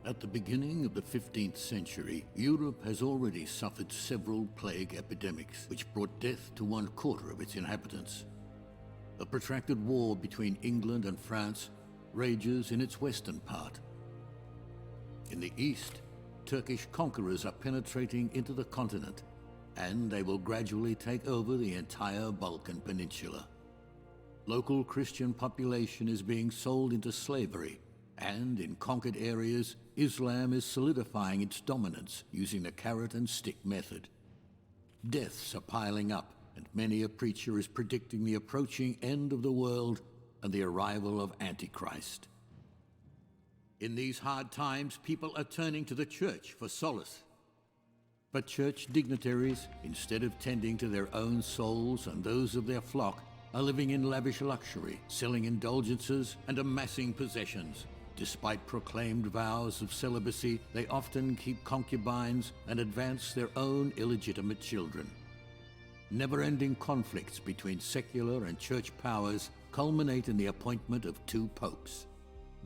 At the beginning of the 15th century, Europe has already suffered several plague epidemics, which brought death to 1/4 of its inhabitants. A protracted war between England and France rages in its western part. In the east, Turkish conquerors are penetrating into the continent, and they will gradually take over the entire Balkan Peninsula. Local Christian population is being sold into slavery, and in conquered areas, Islam is solidifying its dominance using the carrot and stick method. Deaths are piling up, and many a preacher is predicting the approaching end of the world and the arrival of Antichrist. In these hard times, people are turning to the church for solace. But church dignitaries, instead of tending to their own souls and those of their flock, are living in lavish luxury, selling indulgences and amassing possessions. Despite proclaimed vows of celibacy, they often keep concubines and advance their own illegitimate children. Never-ending conflicts between secular and church powers culminate in the appointment of 2 popes.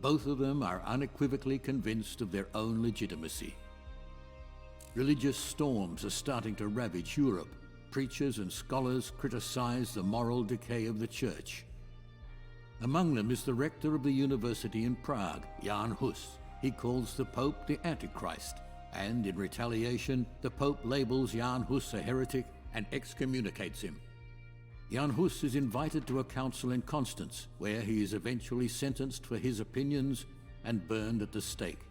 Both of them are unequivocally convinced of their own legitimacy. Religious storms are starting to ravage Europe. Preachers and scholars criticize the moral decay of the church. Among them is the rector of the university in Prague, Jan Hus. He calls the Pope the Antichrist, and in retaliation, the Pope labels Jan Hus a heretic and excommunicates him. Jan Hus is invited to a council in Constance, where he is eventually sentenced for his opinions and burned at the stake.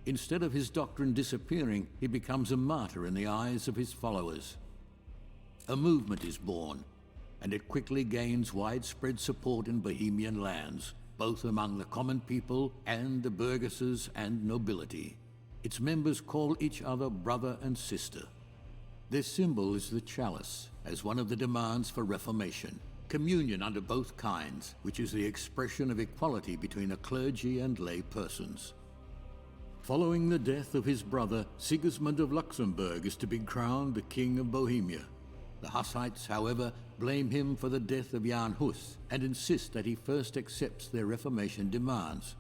Instead of his doctrine disappearing, he becomes a martyr in the eyes of his followers. A movement is born, and it quickly gains widespread support in Bohemian lands, both among the common people and the burgesses and nobility. Its members call each other brother and sister. Their symbol is the chalice, as one of the demands for reformation, communion under both kinds, which is the expression of equality between the clergy and lay persons. Following the death of his brother, Sigismund of Luxembourg is to be crowned the King of Bohemia. The Hussites, however, blame him for the death of Jan Hus and insist that he first accepts their Reformation demands.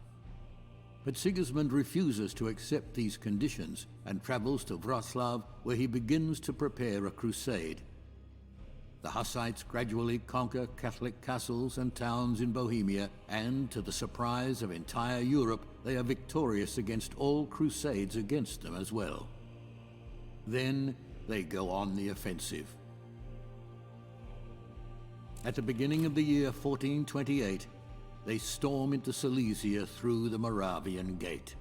But Sigismund refuses to accept these conditions and travels to Wrocław, where he begins to prepare a crusade. The Hussites gradually conquer Catholic castles and towns in Bohemia, and to the surprise of entire Europe, they are victorious against all crusades against them as well. Then they go on the offensive. At the beginning of the year 1428, they storm into Silesia through the Moravian Gate.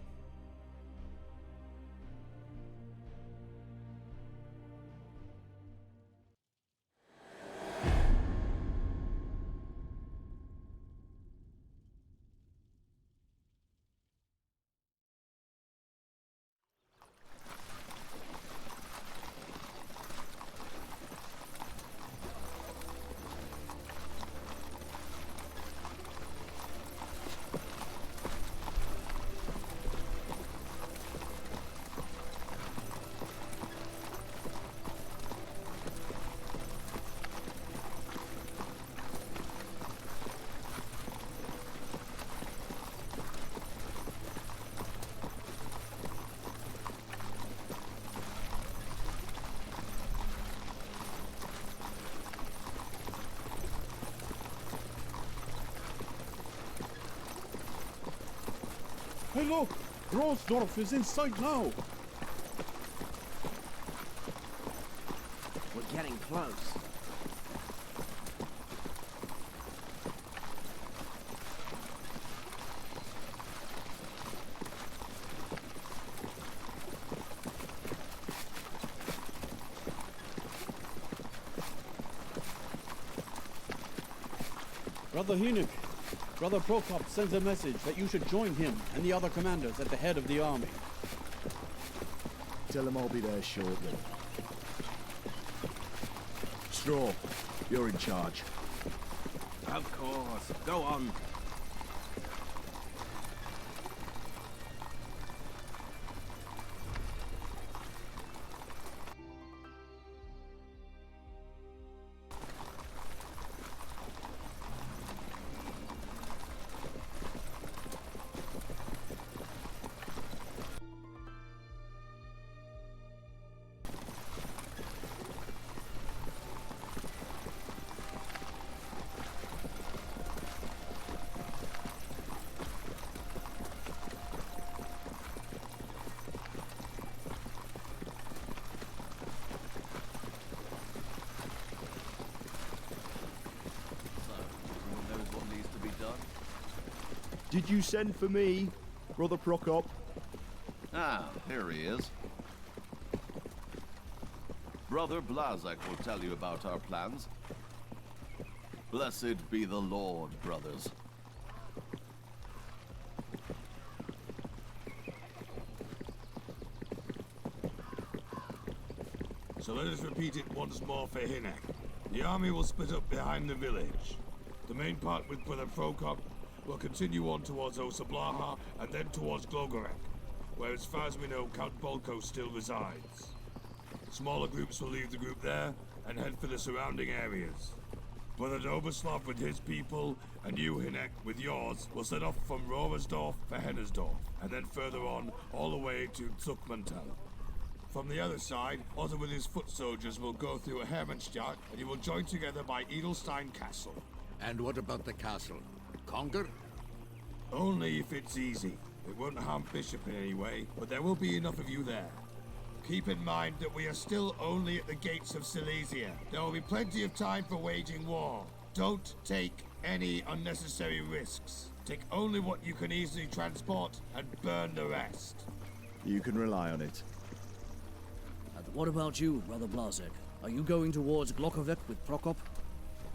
Hey look! Grossdorf is in sight now! We're getting close. Brother Hynek, Brother Prokop sends a message that you should join him and the other commanders at the head of the army. Tell him I'll be there shortly. Straw, you're in charge. Of course. Go on. Did you send for me, Brother Prokop? Ah, here he is. Brother Blazak will tell you about our plans. Blessed be the Lord, brothers. So let us repeat it once more for Hinek. The army will split up behind the village. The main part with Brother Prokop will continue on towards Osablaha and then towards Glogorek, where as far as we know Count Bolko still resides. Smaller groups will leave the group there and head for the surrounding areas. Brother Doberslav with his people and you, Hinek, with yours, will set off from Roversdorf for Hennersdorf, and then further on all the way to Zuckmantel. From the other side, Otto with his foot soldiers will go through Hermannstadt, and you will join together by Edelstein Castle. And what about the castle? Conquer? Only if it's easy. It won't harm Bishop in any way, but there will be enough of you there. Keep in mind that we are still only at the gates of Silesia. There will be plenty of time for waging war. Don't take any unnecessary risks. Take only what you can easily transport and burn the rest. You can rely on it. And what about you, Brother Blazek? Are you going towards Glockovec with Prokop?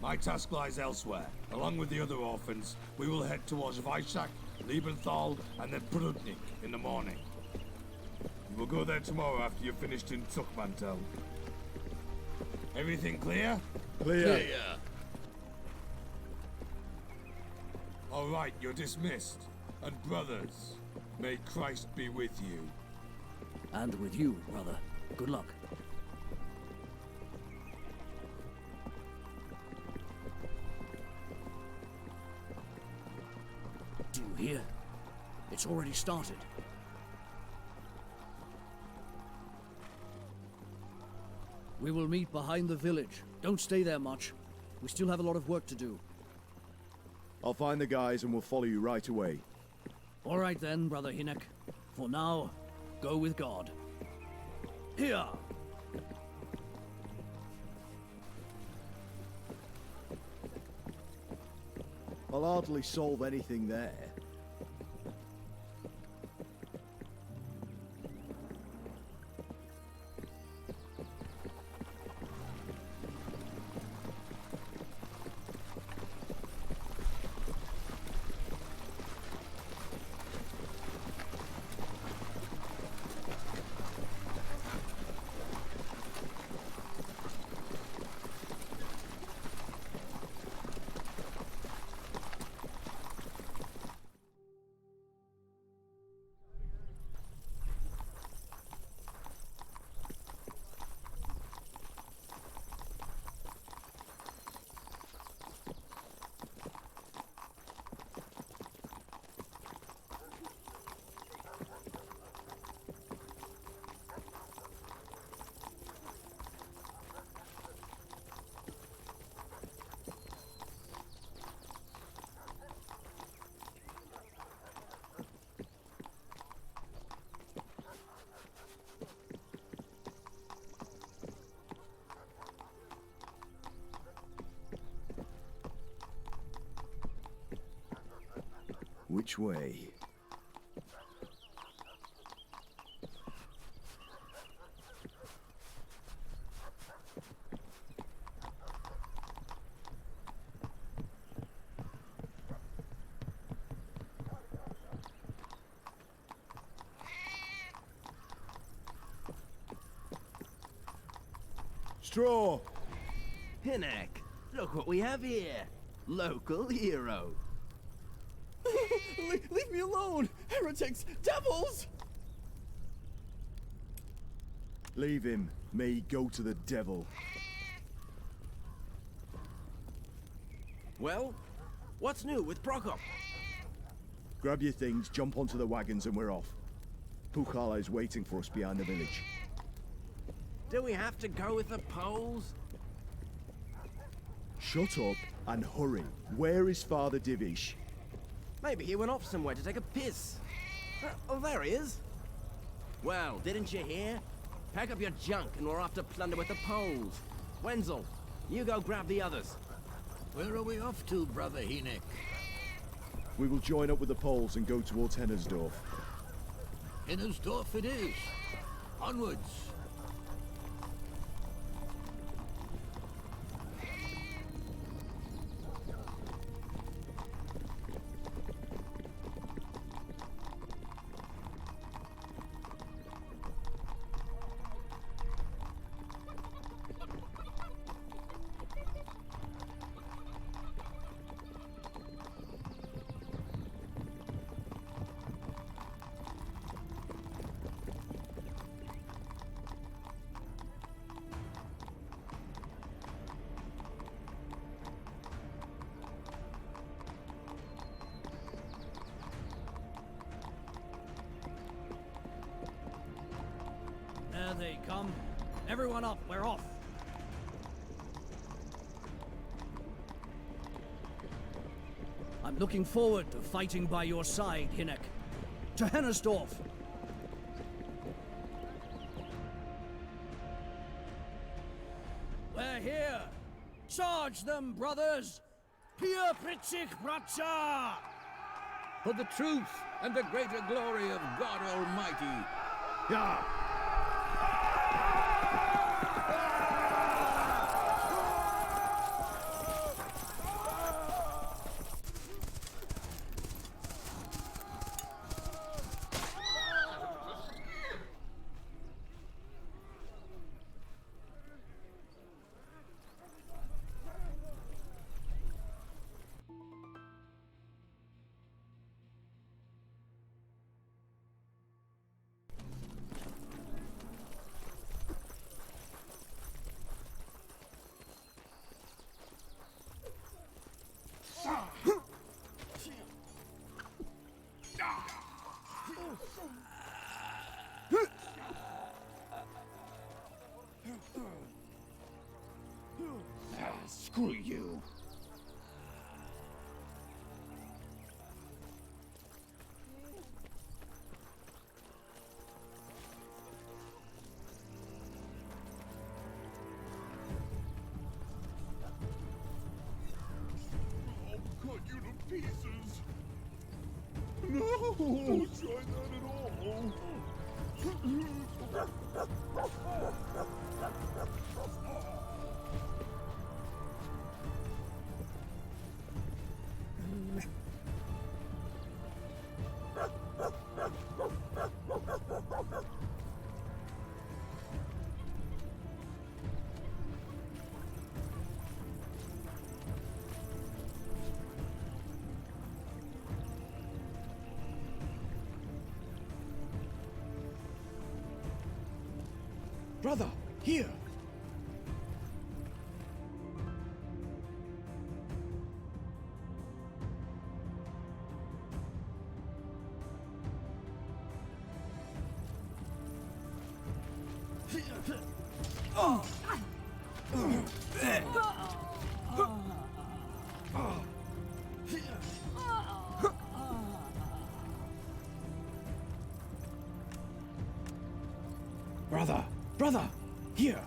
My task lies elsewhere. Along with the other orphans, we will head towards Weissach, Liebenthal, and then Prudnik in the morning. We will go there tomorrow after you're finished in Zuckmantel. Everything clear? Clear. All right, you're dismissed. And brothers, may Christ be with you. And with you, brother. Good luck. Do you hear? It's already started. We will meet behind the village. Don't stay there much. We still have a lot of work to do. I'll find the guys and we'll follow you right away. All right then, Brother Hinek. For now, go with God. Here! I'll hardly solve anything there. Which way? Straw! Hinek, look what we have here. Local hero. Leave me alone! Heretics! Devils! Leave him. Me go to the devil. Well, what's new with Prokop? Grab your things, jump onto the wagons and we're off. Pukala is waiting for us behind the village. Do we have to go with the Poles? Shut up and hurry. Where is Father Divish? Maybe he went off somewhere to take a piss. Oh, there he is. Well, didn't you hear? Pack up your junk and we're off to plunder with the Poles. Wenzel, you go grab the others. Where are we off to, Brother Hinek? We will join up with the Poles and go towards Hennersdorf. Innersdorf it is. Onwards. There they come. Everyone up, we're off. I'm looking forward to fighting by your side, Hinnek. To Hennersdorf. We're here. Charge them, brothers. Pia Pritzig Bracha! For the truth and the greater glory of God Almighty. Yeah. Screw you. I'll cut you to pieces. No, don't try that at all. Brother, here. Brother, here.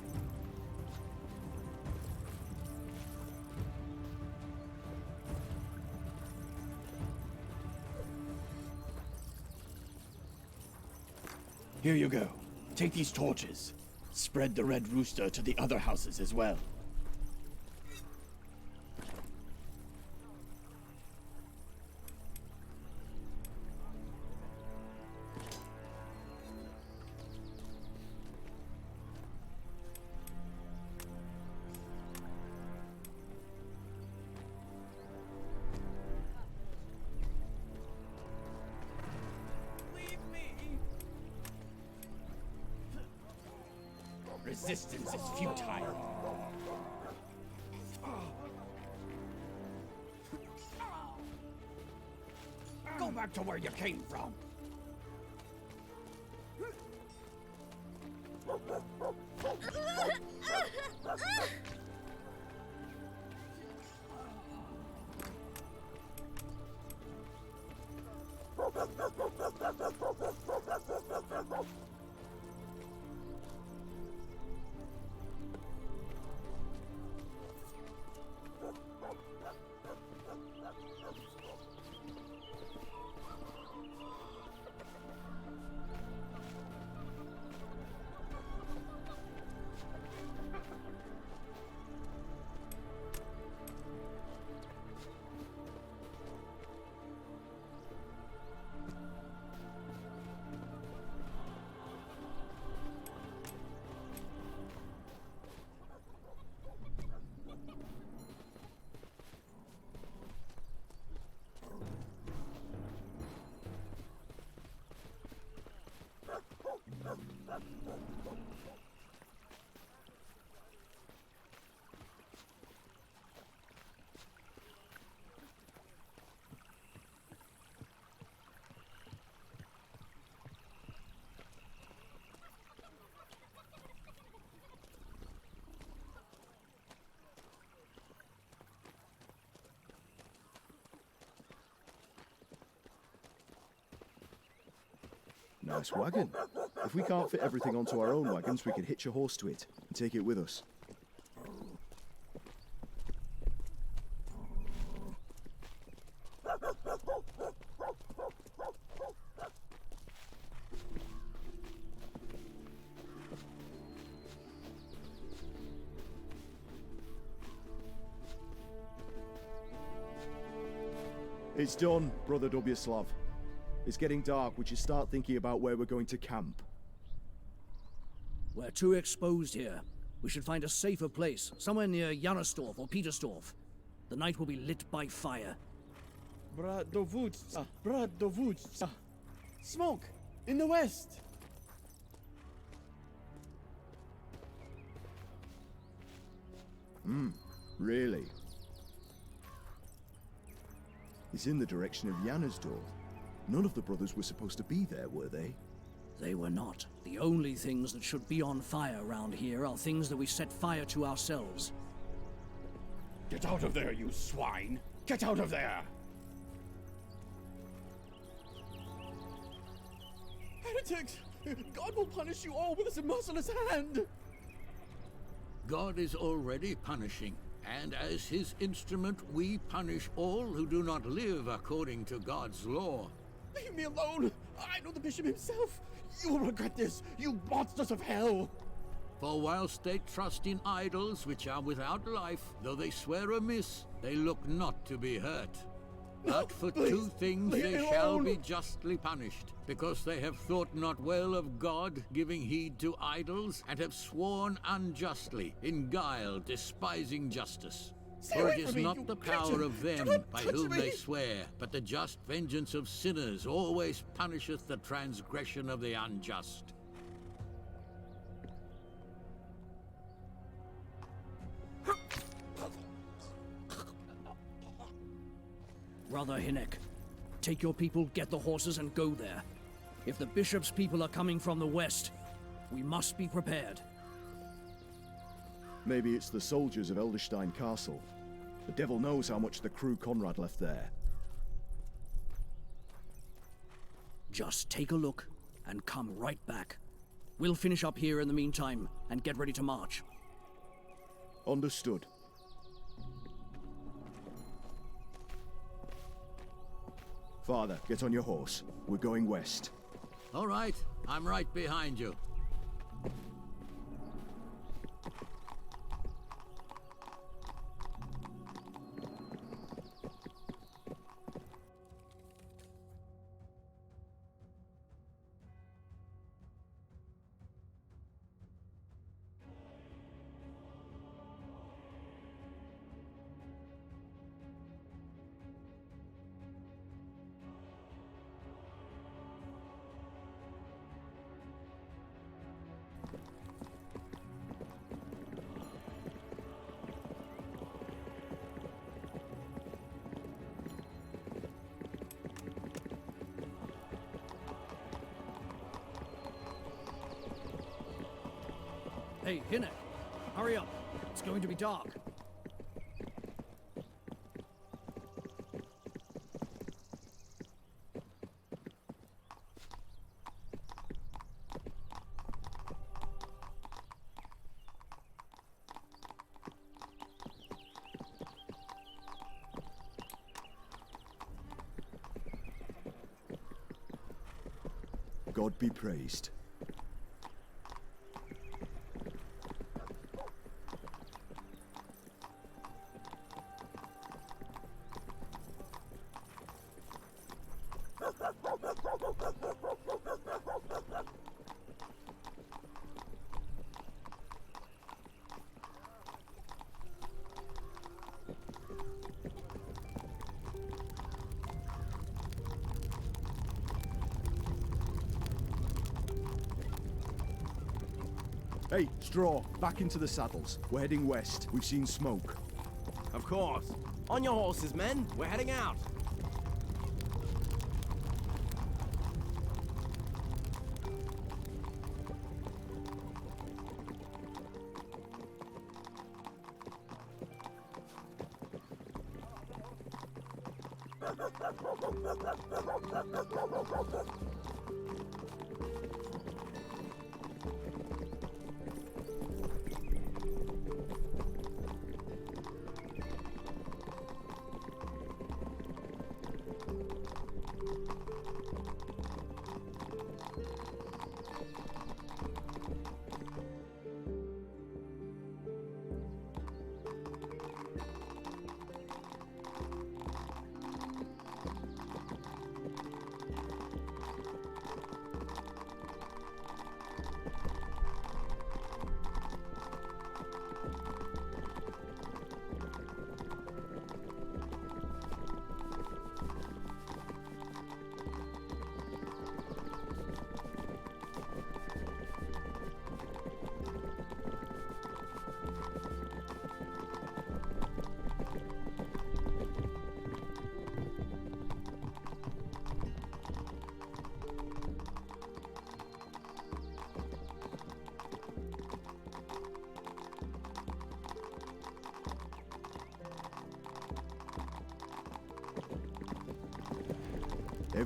Here you go. Take these torches. Spread the red rooster to the other houses as well. Resistance is futile. Go back to where you came from. nice wagon. If we can't fit everything onto our own wagons, we can hitch a horse to it and take it with us. It's done, Brother Dobyaslav. It's getting dark. We should start thinking about where we're going to camp. We're too exposed here. We should find a safer place, somewhere near Janostorf or Petersdorf. The night will be lit by fire. Bradovutsa, Bradovutsa. Smoke! In the west! Really? It's in the direction of Janosdorf. None of the brothers were supposed to be there, were they? They were not. The only things that should be on fire around here are things that we set fire to ourselves. Get out of there, you swine! Get out of there! Heretics! God will punish you all with his merciless hand! God is already punishing, and as his instrument, we punish all who do not live according to God's law. Leave me alone! I know the bishop himself! You will regret this, you monsters of hell! For whilst they trust in idols which are without life, though they swear amiss, they look not to be hurt. But for please, two things leave they me shall alone. be justly punished, because they have thought not well of God, giving heed to idols, and have sworn unjustly, in guile, despising justice. Stay For away it is from me, not you the power creature. of Do them not by touch whom me. they swear, but the just vengeance of sinners always punisheth the transgression of the unjust. Brother Hinek, take your people, get the horses, and go there. If the bishop's people are coming from the west, we must be prepared. Maybe it's the soldiers of Elderstein Castle. The devil knows how much the crew Conrad left there. Just take a look and come right back. We'll finish up here in the meantime and get ready to march. Understood. Father, get on your horse. We're going west. All right, I'm right behind you. Hey, Hinek, hurry up. It's going to be dark. God be praised. Hey, Straw, back into the saddles. We're heading west. We've seen smoke. Of course. On your horses, men. We're heading out.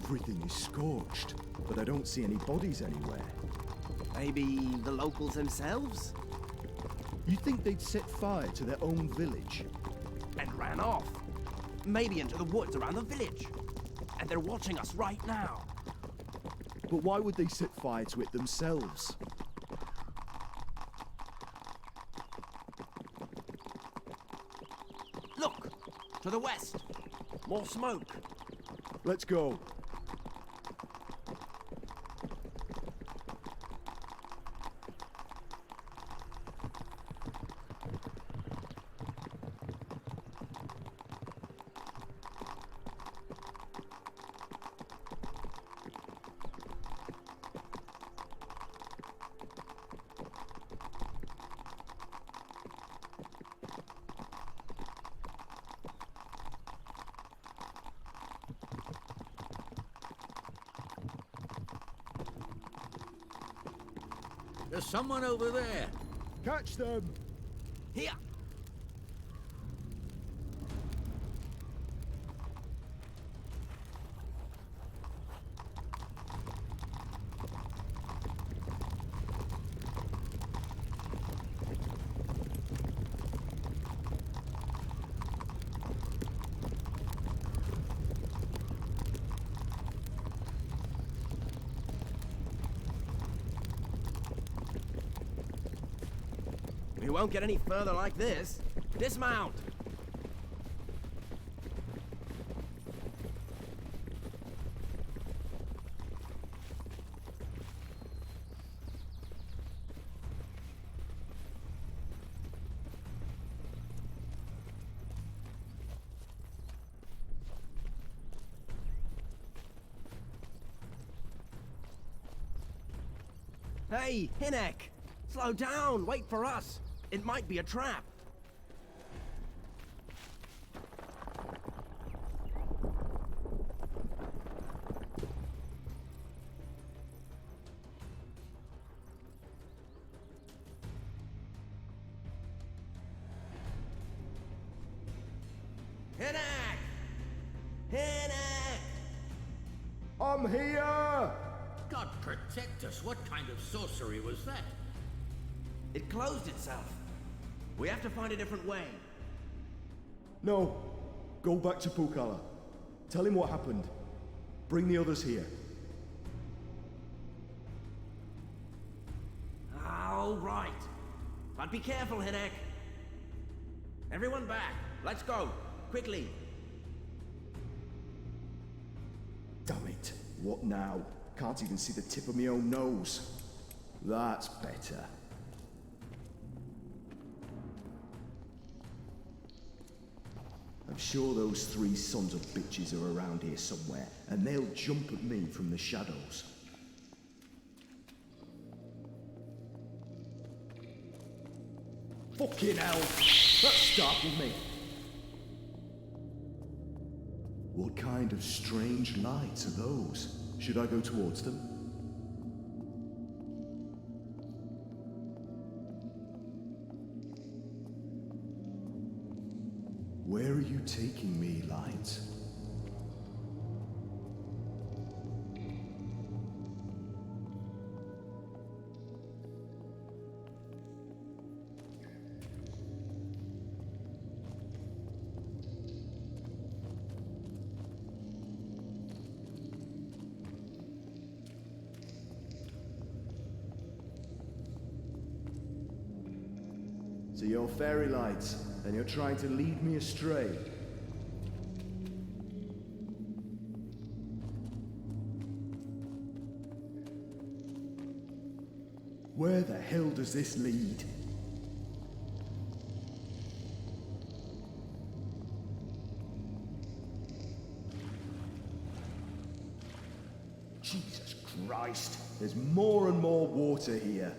Everything is scorched, but I don't see any bodies anywhere. Maybe the locals themselves? You think they'd set fire to their own village? And ran off. Maybe into the woods around the village. And they're watching us right now. But why would they set fire to it themselves? Look! To the west! More smoke! Let's go. There's someone over there. Catch them! Here! We won't get any further like this. Dismount! Hey, Hinek! Slow down! Wait for us! It might be a trap. Hinek! Hinek! I'm here! God protect us, what kind of sorcery was that? It closed itself. We have to find a different way. No. Go back to Pukala. Tell him what happened. Bring the others here. All right. But be careful, Hinek. Everyone back. Let's go. Quickly. Damn it. What now? Can't even see the tip of my own nose. That's better. I'm sure those three sons of bitches are around here somewhere, and they'll jump at me from the shadows. Fucking hell! That startled me! What kind of strange lights are those? Should I go towards them? Where are you taking me, lights? So you're fairy lights, and you're trying to lead me astray. Where the hell does this lead? Jesus Christ, there's more and more water here.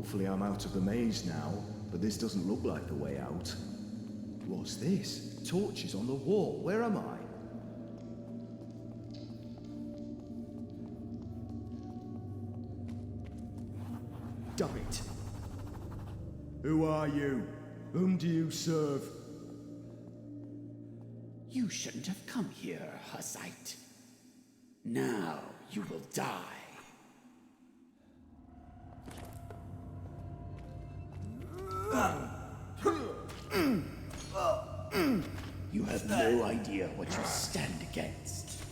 Hopefully I'm out of the maze now, but this doesn't look like the way out. What's this? Torches on the wall. Where am I? Damn it! Who are you? Whom do you serve? You shouldn't have come here, Hussite. Now you will die. You have no idea what you stand against.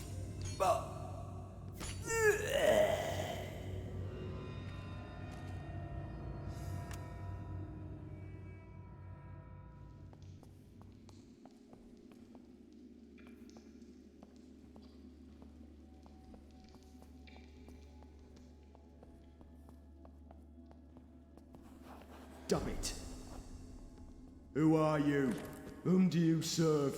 Damn it! Who are you? Whom do you serve?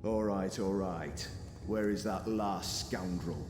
All right. Where is that last scoundrel?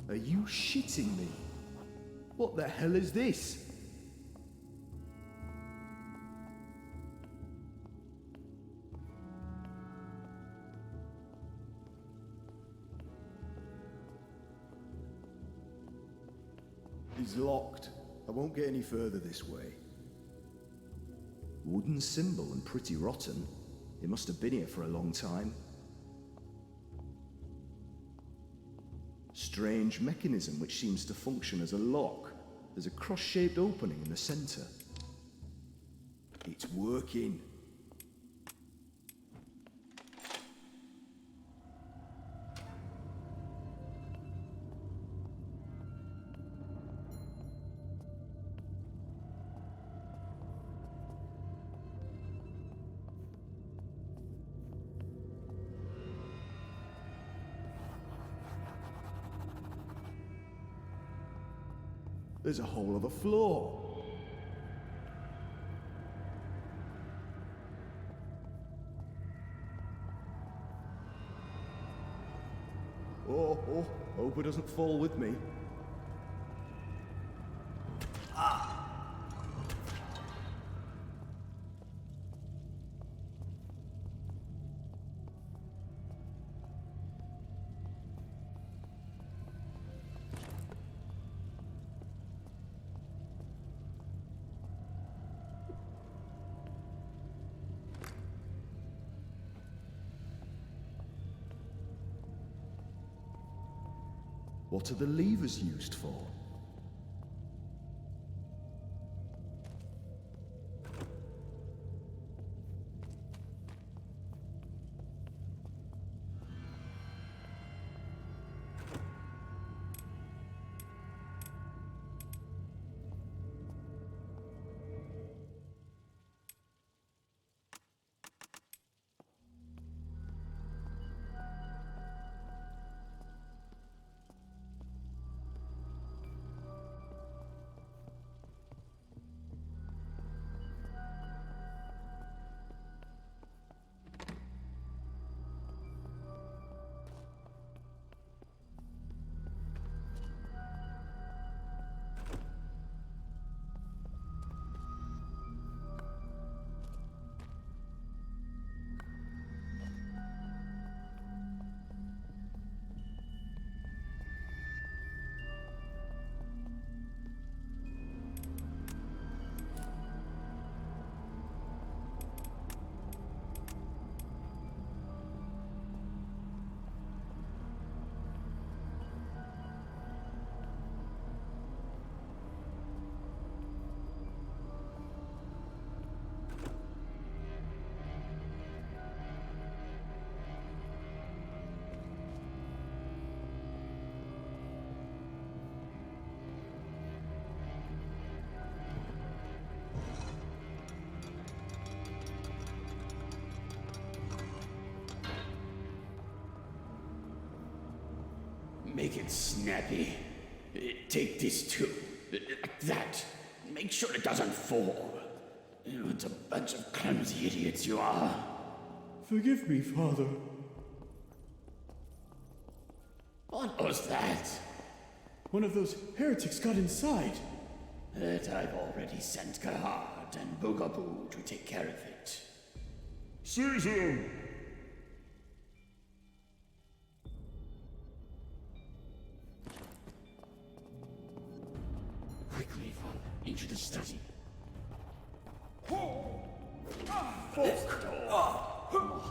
Are you shitting me? What the hell is this? It's locked. I won't get any further this way. Wooden symbol and pretty rotten. It must have been here for a long time. Strange mechanism which seems to function as a lock. There's a cross-shaped opening in the center. It's working. There's a hole of the floor. Oh, hope it doesn't fall with me. What are the levers used for? make it snappy. Take this too. Like that. Make sure it doesn't fall. What a bunch of clumsy idiots you are. Forgive me, Father. What was that? One of those heretics got inside. That I've already sent Gahard and Boogaboo to take care of it. Seize him! Quickly, into the study. More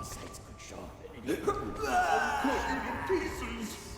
sights could show. Cut you to pieces!